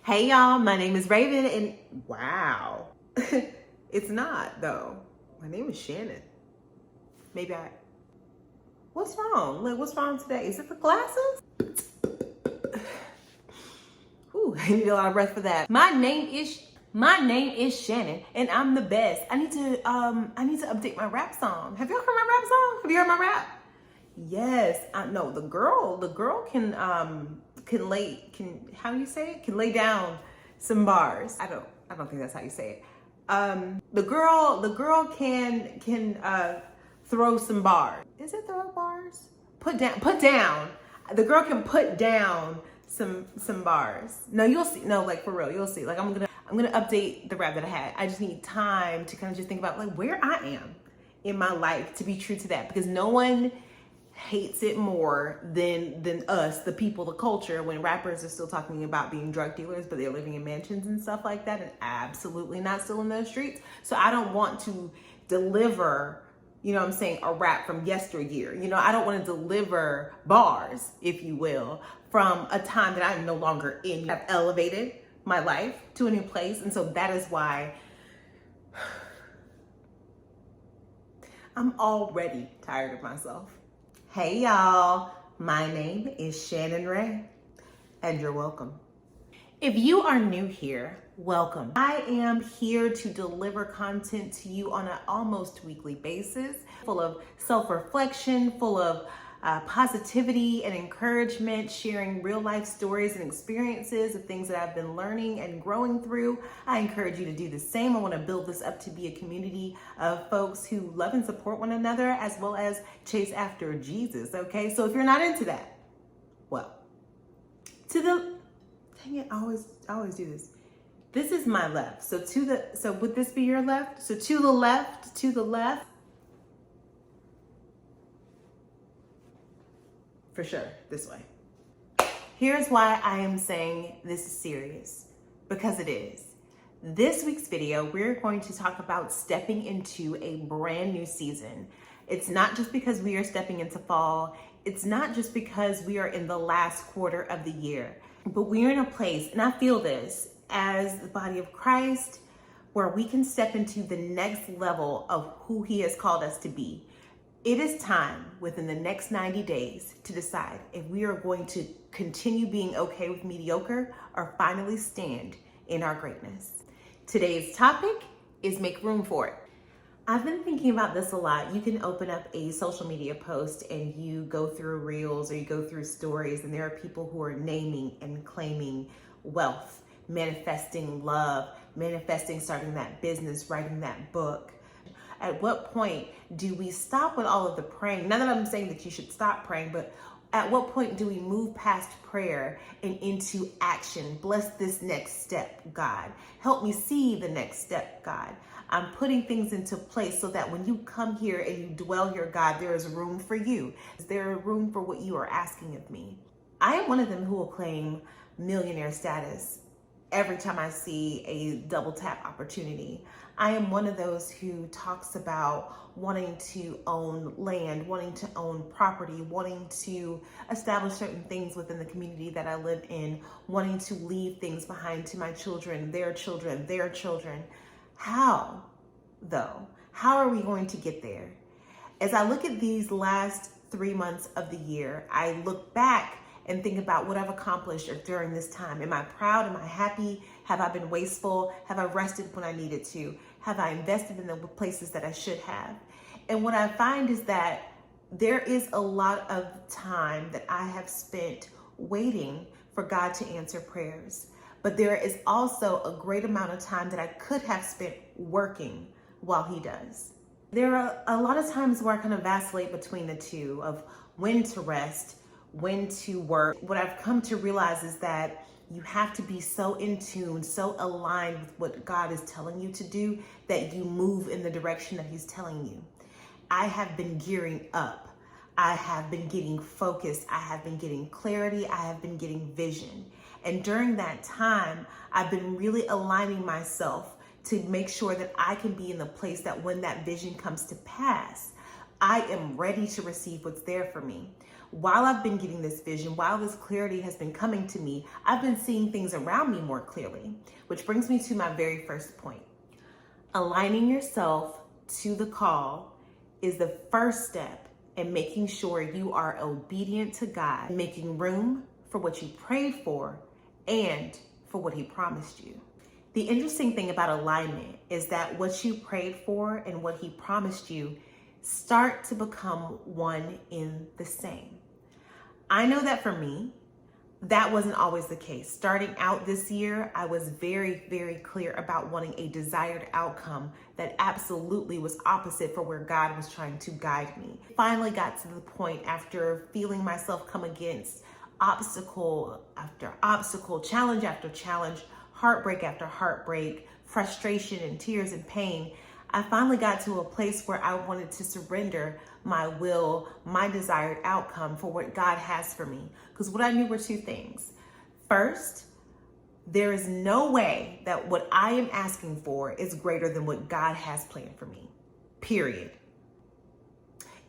Hey y'all, my name is Raven and wow. It's not though. My name is Shannon. What's wrong? Like, what's wrong today? Is it the glasses? Ooh, I need a lot of breath for that. My name is Shannon and I'm the best. I need to update my rap song. Have y'all heard my rap song? Have you heard my rap? Yes, I know the girl can how do you say it? Can lay down some bars. I don't think that's how you say it. The girl can throw some bars. Is it throw bars? Put down. The girl can put down some bars. No, you'll see. No, like for real, you'll see. Like I'm gonna update the rap that I had. I just need time to kind of just think about like where I am in my life to be true to that, because no one hates it more than us, the people, the culture, when rappers are still talking about being drug dealers, but they're living in mansions and stuff like that and absolutely not still in those streets. So I don't want to deliver, you know what I'm saying, a rap from yesteryear. You know, I don't want to deliver bars, if you will, from a time that I'm no longer in. I've elevated my life to a new place. And so that is why I'm already tired of myself. Hey y'all, my name is Shannon Ray, and you're welcome. If you are new here, welcome. I am here to deliver content to you on an almost weekly basis, full of self-reflection, full of positivity and encouragement, sharing real life stories and experiences of things that I've been learning and growing through. I encourage you to do the same. I want to build this up to be a community of folks who love and support one another, as well as chase after Jesus. Okay, so if you're not into that, well, dang it, I always do this. This is my left. So would this be your left? So to the left. For sure, this way. Here's why I am saying this is serious, because it is. This week's video, we're going to talk about stepping into a brand new season. It's not just because we are stepping into fall. It's not just because we are in the last quarter of the year, but we're in a place, and I feel this as the body of Christ, where we can step into the next level of who He has called us to be. It is time within the next 90 days to decide if we are going to continue being okay with mediocre or finally stand in our greatness. Today's topic is make room for it. I've been thinking about this a lot. You can open up a social media post and you go through reels or you go through stories, and there are people who are naming and claiming wealth, manifesting love, manifesting starting that business, writing that book. At what point do we stop with all of the praying? Not that I'm saying that you should stop praying, but at what point do we move past prayer and into action? Bless this next step, God. Help me see the next step, God. I'm putting things into place so that when you come here and you dwell here, God, there is room for you. Is there room for what you are asking of me? I am one of them who will claim millionaire status every time I see a double tap opportunity. I am one of those who talks about wanting to own land, wanting to own property, wanting to establish certain things within the community that I live in, wanting to leave things behind to my children, their children, their children. How, though? How are we going to get there? As I look at these last 3 months of the year, I look back and think about what I've accomplished during this time. Am I proud? Am I happy? Have I been wasteful? Have I rested when I needed to? Have I invested in the places that I should have? And what I find is that there is a lot of time that I have spent waiting for God to answer prayers. But there is also a great amount of time that I could have spent working while He does. There are a lot of times where I kind of vacillate between the two of when to rest, when to work. What I've come to realize is that you have to be so in tune, so aligned with what God is telling you to do that you move in the direction that He's telling you. I have been gearing up. I have been getting focused. I have been getting clarity. I have been getting vision. And during that time, I've been really aligning myself to make sure that I can be in the place that when that vision comes to pass, I am ready to receive what's there for me. while I've been getting this vision, while this clarity has been coming to me, I've been seeing things around me more clearly, which brings me to my very first point. Aligning yourself to the call is the first step in making sure you are obedient to God, making room for what you prayed for and for what He promised you. The interesting thing about alignment is that what you prayed for and what He promised you start to become one in the same. I know that for me, that wasn't always the case. Starting out this year, I was very, very clear about wanting a desired outcome that absolutely was opposite for where God was trying to guide me. Finally got to the point after feeling myself come against obstacle after obstacle, challenge after challenge, heartbreak after heartbreak, frustration and tears and pain. I finally got to a place where I wanted to surrender my will, my desired outcome for what God has for me. Because what I knew were two things. First, there is no way that what I am asking for is greater than what God has planned for me. Period.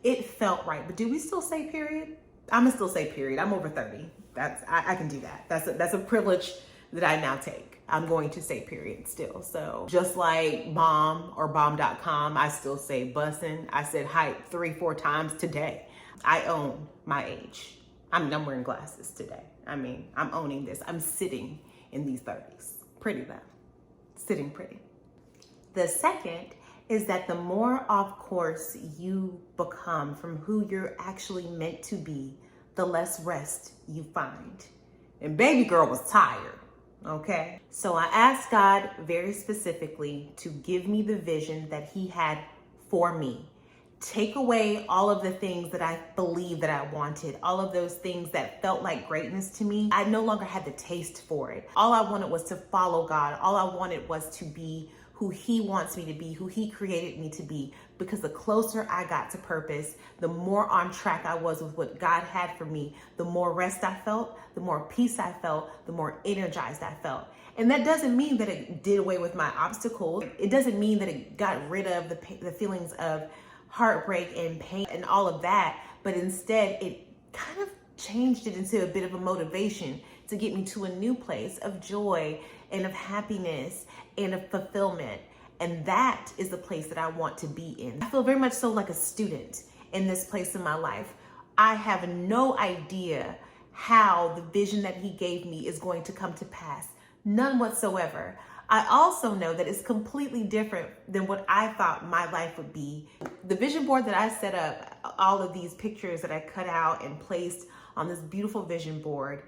It felt right. But do we still say period? I'm gonna still say period. I'm over 30. I can do that. That's a privilege that I now take. I'm going to say period still. So just like bomb or bomb.com, I still say bussin'. I said hype 3-4 times today. I own my age. I'm wearing glasses today. I'm owning this. I'm sitting in these 30s. Pretty though. Sitting pretty. The second is that the more off course you become from who you're actually meant to be, the less rest you find. And baby girl was tired. Okay. So I asked God very specifically to give me the vision that He had for me. Take away all of the things that I believed that I wanted, all of those things that felt like greatness to me. I no longer had the taste for it. All I wanted was to follow God. All I wanted was to be who He wants me to be, who He created me to be. Because the closer I got to purpose, the more on track I was with what God had for me, the more rest I felt, the more peace I felt, the more energized I felt. And that doesn't mean that it did away with my obstacles. It doesn't mean that it got rid of the feelings of heartbreak and pain and all of that, but instead it kind of changed it into a bit of a motivation to get me to a new place of joy and of happiness and of fulfillment. And that is the place that I want to be in. I feel very much so like a student in this place in my life. I have no idea how the vision that He gave me is going to come to pass. None whatsoever. I also know that it's completely different than what I thought my life would be. The vision board that I set up, all of these pictures that I cut out and placed on this beautiful vision board,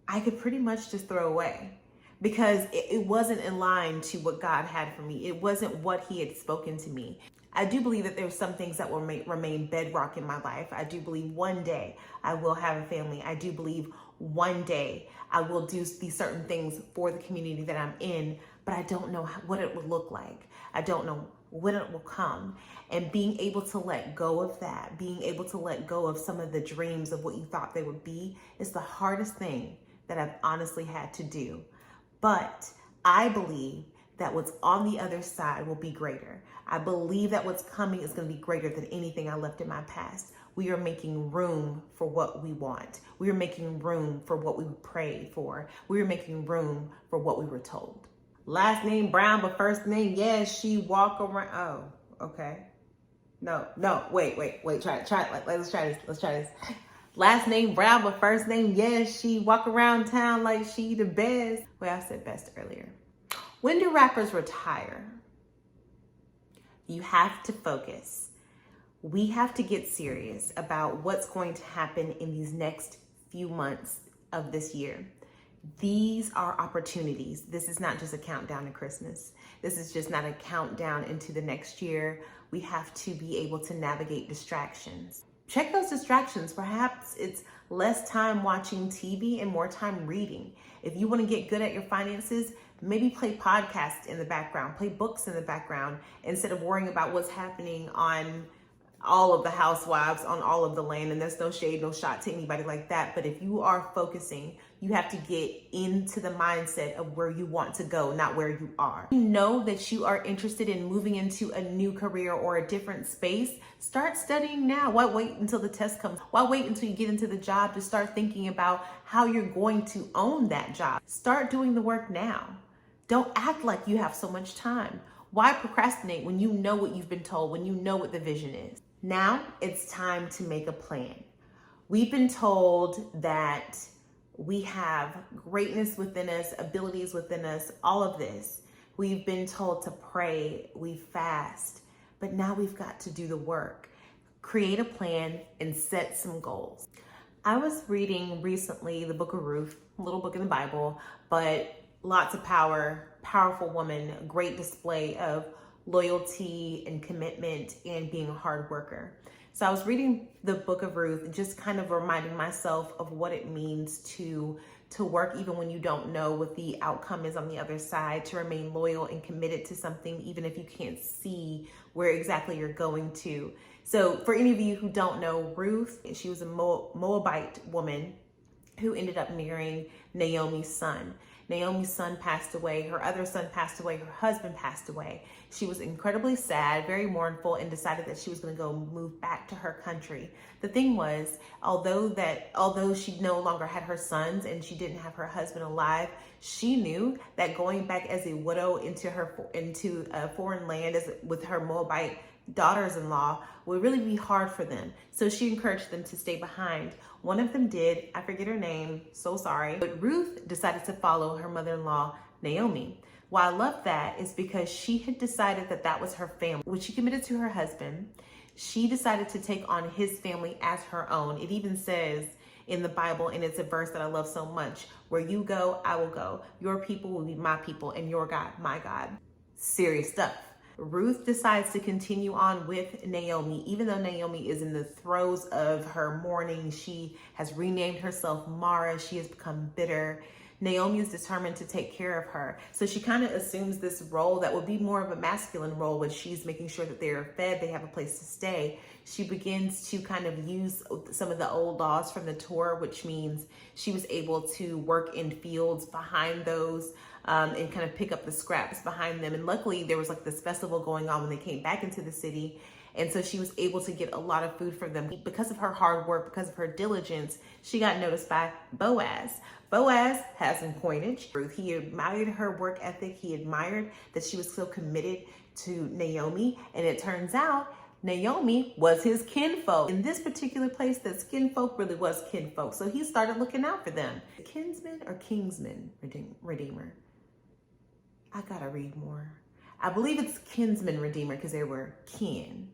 I could pretty much just throw away because it wasn't in line to what God had for me. It wasn't what He had spoken to me. I do believe that there's some things that will remain bedrock in my life. I do believe one day I will have a family. I do believe one day I will do these certain things for the community that I'm in, but I don't know what it will look like. I don't know when it will come. And being able to let go of that, being able to let go of some of the dreams of what you thought they would be is the hardest thing that I've honestly had to do. But I believe that what's on the other side will be greater. I believe that what's coming is going to be greater than anything I left in my past. We are making room for what we want. We are making room for what we prayed for. We are making room for what we were told. Last name Brown, but first name, yes, she walk around. Oh, okay. No, wait. Try it. Let's try this. Last name Brown, but first name, yes, she walk around town like she the best. Wait, I said best earlier. When do rappers retire? You have to focus. We have to get serious about what's going to happen in these next few months of this year. These are opportunities. This is not just a countdown to Christmas. This is just not a countdown into the next year. We have to be able to navigate distractions. Check those distractions. Perhaps it's less time watching TV and more time reading. If you want to get good at your finances, maybe play podcasts in the background, play books in the background instead of worrying about what's happening on all of the housewives on all of the land, and there's no shade, no shot to anybody like that. But if you are focusing, you have to get into the mindset of where you want to go, not where you are. You know that you are interested in moving into a new career or a different space. Start studying now. Why wait until the test comes? Why wait until you get into the job to start thinking about how you're going to own that job? Start doing the work now. Don't act like you have so much time. Why procrastinate when you know what you've been told, when you know what the vision is? Now it's time to make a plan. We've been told that we have greatness within us, abilities within us, all of this. We've been told to pray, we fast, but now we've got to do the work. Create a plan and set some goals. I was reading recently the book of Ruth, a little book in the Bible, but lots of power, powerful woman, great display of loyalty and commitment and being a hard worker. So I was reading the book of Ruth, just kind of reminding myself of what it means to work even when you don't know what the outcome is on the other side, to remain loyal and committed to something even if you can't see where exactly you're going to. So for any of you who don't know, Ruth, she was a Moabite woman who ended up marrying Naomi's son. Naomi's son passed away, her other son passed away, her husband passed away. She was incredibly sad, very mournful, and decided that she was going to go move back to her country. The thing was, although she no longer had her sons and she didn't have her husband alive, she knew that going back as a widow into a foreign land with her Moabite daughters-in-law would really be hard for them. So she encouraged them to stay behind. One of them did. I forget her name, so sorry. But Ruth decided to follow her mother-in-law, Naomi. Why I love that is because she had decided that that was her family. When she committed to her husband, she decided to take on his family as her own. It even says in the Bible, and it's a verse that I love so much, where you go, I will go. Your people will be my people, and your God, my God. Serious stuff. Ruth decides to continue on with Naomi, even though Naomi is in the throes of her mourning. She has renamed herself Mara. She has become bitter. Naomi is determined to take care of her. So she kind of assumes this role that would be more of a masculine role, when she's making sure that they're fed, they have a place to stay. She begins to kind of use some of the old laws from the Torah, which means she was able to work in fields behind those and kind of pick up the scraps behind them. And luckily there was like this festival going on when they came back into the city. And so she was able to get a lot of food for them. Because of her hard work, because of her diligence, she got noticed by Boaz. Boaz has some coinage. He admired her work ethic. He admired that she was so committed to Naomi. And it turns out Naomi was his kinfolk. In this particular place, that kinfolk really was kinfolk. So he started looking out for them. Kinsman or kingsman redeemer? I gotta read more. I believe it's kinsman redeemer because they were kin.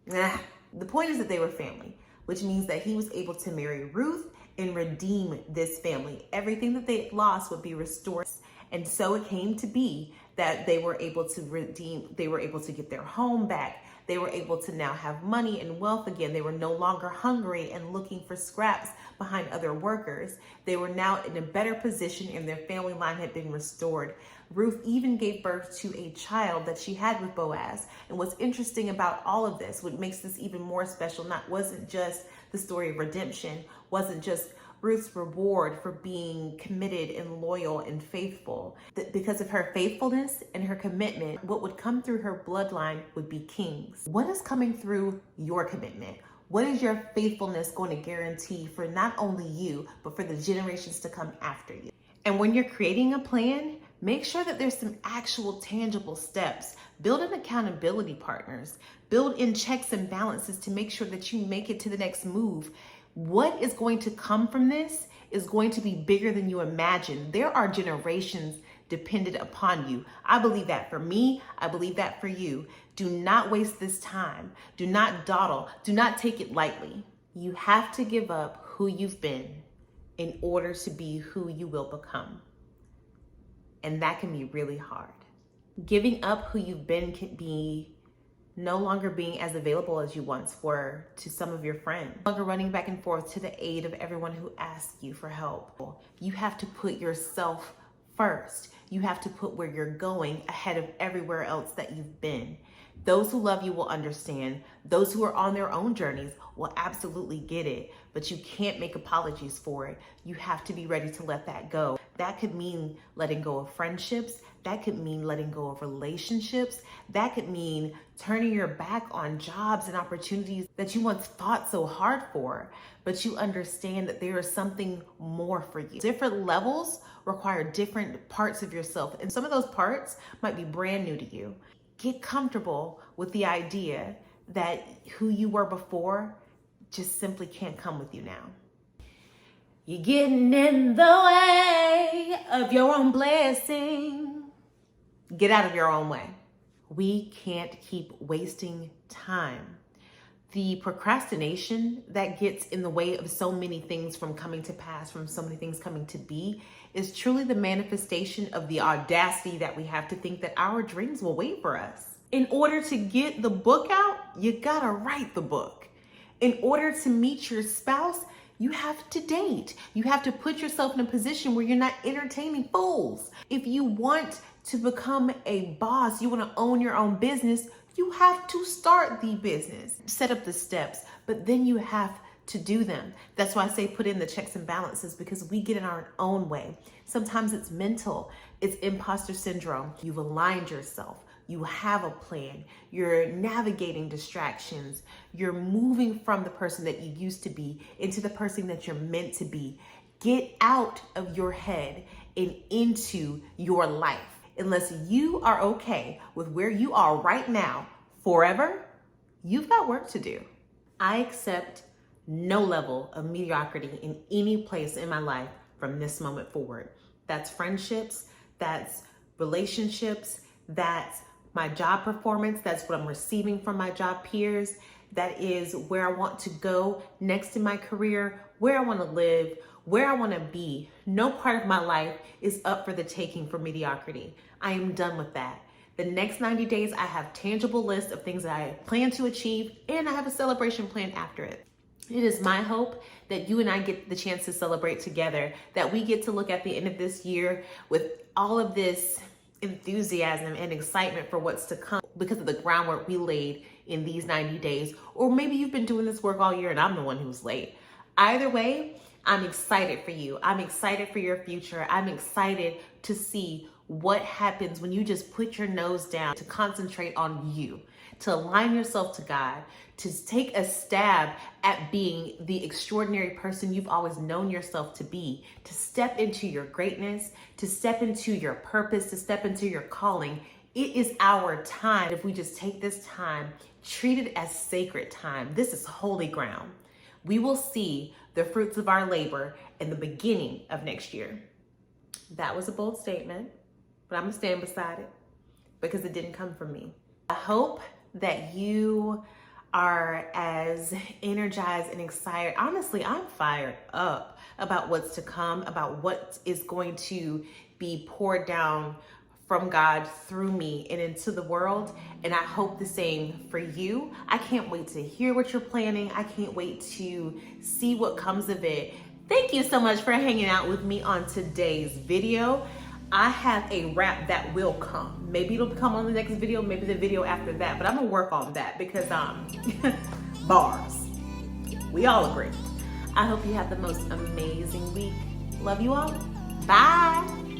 The point is that they were family, which means that he was able to marry Ruth and redeem this family. Everything that they lost would be restored. And so it came to be that they were able to redeem, they were able to get their home back. They were able to now have money and wealth again. They were no longer hungry and looking for scraps behind other workers. They were now in a better position and their family line had been restored. Ruth even gave birth to a child that she had with Boaz. And what's interesting about all of this, what makes this even more special, wasn't just the story of redemption, wasn't just Ruth's reward for being committed and loyal and faithful. Because of her faithfulness and her commitment, what would come through her bloodline would be kings. What is coming through your commitment? What is your faithfulness going to guarantee for not only you, but for the generations to come after you? And when you're creating a plan, make sure that there's some actual tangible steps. Build in accountability partners. Build in checks and balances to make sure that you make it to the next move. What is going to come from this is going to be bigger than you imagine. There are generations dependent upon you. I believe that for me. I believe that for you. Do not waste this time. Do not dawdle. Do not take it lightly. You have to give up who you've been in order to be who you will become. And that can be really hard. Giving up who you've been can be no longer being as available as you once were to some of your friends. No longer running back and forth to the aid of everyone who asks you for help. You have to put yourself first. You have to put where you're going ahead of everywhere else that you've been. Those who love you will understand. Those who are on their own journeys will absolutely get it, but you can't make apologies for it. You have to be ready to let that go. That could mean letting go of friendships. That could mean letting go of relationships. That could mean turning your back on jobs and opportunities that you once fought so hard for, but you understand that there is something more for you. Different levels require different parts of yourself, and some of those parts might be brand new to you. Get comfortable with the idea that who you were before just simply can't come with you now. You're getting in the way of your own blessing. Get out of your own way. We can't keep wasting time. The procrastination that gets in the way of so many things from coming to pass, from so many things coming to be, is truly the manifestation of the audacity that we have to think that our dreams will wait for us. In order to get the book out, you gotta write the book. In order to meet your spouse, you have to date. You have to put yourself in a position where you're not entertaining fools. If you want to become a boss, you want to own your own business, you have to start the business. Set up the steps, but then you have to do them. That's why I say put in the checks and balances, because we get in our own way. Sometimes it's mental, it's imposter syndrome. You've aligned yourself. You have a plan. You're navigating distractions. You're moving from the person that you used to be into the person that you're meant to be. Get out of your head and into your life. Unless you are okay with where you are right now, forever, you've got work to do. I accept no level of mediocrity in any place in my life from this moment forward. That's friendships, that's relationships, that's my job performance, that's what I'm receiving from my job peers, that is where I want to go next in my career, where I want to live, where I want to be. No part of my life is up for the taking for mediocrity. I am done with that. The next 90 days, I have tangible lists of things that I plan to achieve, and I have a celebration plan after it. It is my hope that you and I get the chance to celebrate together, that we get to look at the end of this year with all of this enthusiasm and excitement for what's to come because of the groundwork we laid in these 90 days. Or maybe you've been doing this work all year and I'm the one who's late. Either way, I'm excited for you. I'm excited for your future. I'm excited to see what happens when you just put your nose down, to concentrate on you, to align yourself to God, to take a stab at being the extraordinary person you've always known yourself to be, to step into your greatness, to step into your purpose, to step into your calling. It is our time. If we just take this time, treat it as sacred time. This is holy ground. We will see the fruits of our labor in the beginning of next year. That was a bold statement, but I'm gonna stand beside it because it didn't come from me. I hope that you are as energized and excited. Honestly, I'm fired up about what's to come, about what is going to be poured down from God through me and into the world. And I hope the same for you. I can't wait to hear what you're planning. I can't wait to see what comes of it. Thank you so much for hanging out with me on today's video. I have a wrap that will come. Maybe it'll come on the next video, maybe the video after that, but I'm gonna work on that because bars. We all agree. I hope you have the most amazing week. Love you all. Bye.